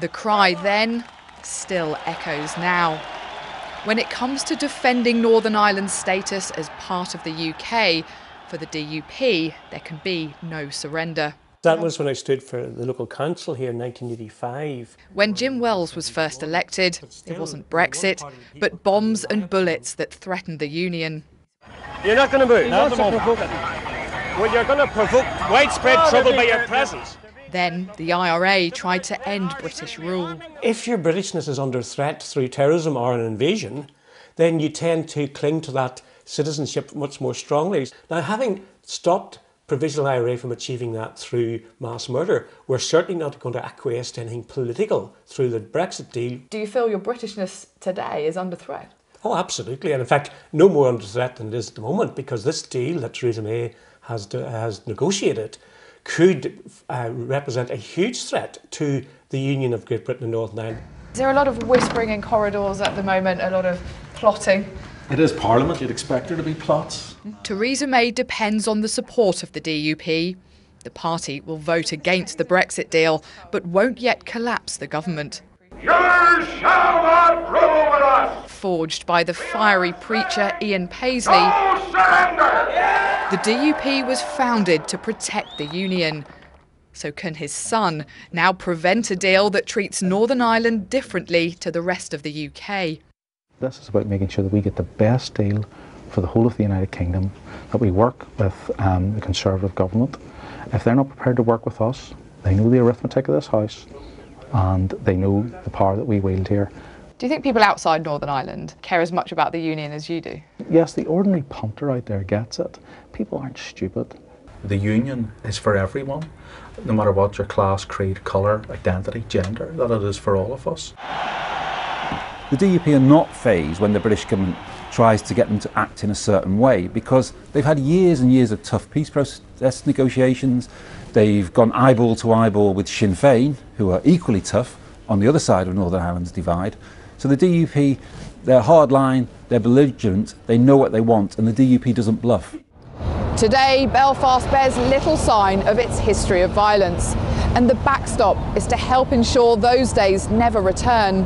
The cry then still echoes now. When it comes to defending Northern Ireland's status as part of the UK, for the DUP, there can be no surrender. That was when I stood for the local council here in 1985. When Jim Wells was first elected, it wasn't Brexit, but bombs and bullets that threatened the union. You're not going to move. Not well, you're going to provoke widespread trouble by your presence. Then the IRA tried to end British rule. If your Britishness is under threat through terrorism or an invasion, then you tend to cling to that citizenship much more strongly. Now, having stopped Provisional IRA from achieving that through mass murder, we're certainly not going to acquiesce to anything political through the Brexit deal. Do you feel your Britishness today is under threat? Oh, absolutely. And in fact, no more under threat than it is at the moment, because this deal that Theresa May has negotiated could represent a huge threat to the union of Great Britain and Northern Ireland. Is there a lot of whispering in corridors at the moment, a lot of plotting? It is Parliament, you'd expect there to be plots. Theresa May depends on the support of the DUP. The party will vote against the Brexit deal, but won't yet collapse the government. You shall not rule with us! Forged by the fiery preacher Ian Paisley, No surrender! the DUP was founded to protect the union. So can his son now prevent a deal that treats Northern Ireland differently to the rest of the UK? This is about making sure that we get the best deal for the whole of the United Kingdom, that we work with the Conservative government. If they're not prepared to work with us, they know the arithmetic of this House and they know the power that we wield here. Do you think people outside Northern Ireland care as much about the union as you do? Yes, the ordinary punter out there gets it. People aren't stupid. The union is for everyone, no matter what your class, creed, colour, identity, gender, that it is for all of us. The DUP are not fazed when the British government tries to get them to act in a certain way, because they've had years and years of tough peace process negotiations. They've gone eyeball to eyeball with Sinn Féin, who are equally tough on the other side of Northern Ireland's divide. So the DUP, they're hardline, they're belligerent, they know what they want, and the DUP doesn't bluff. Today, Belfast bears little sign of its history of violence, and the backstop is to help ensure those days never return.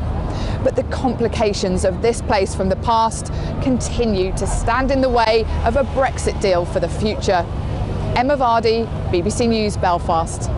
But the complications of this place from the past continue to stand in the way of a Brexit deal for the future. Emma Vardy, BBC News, Belfast.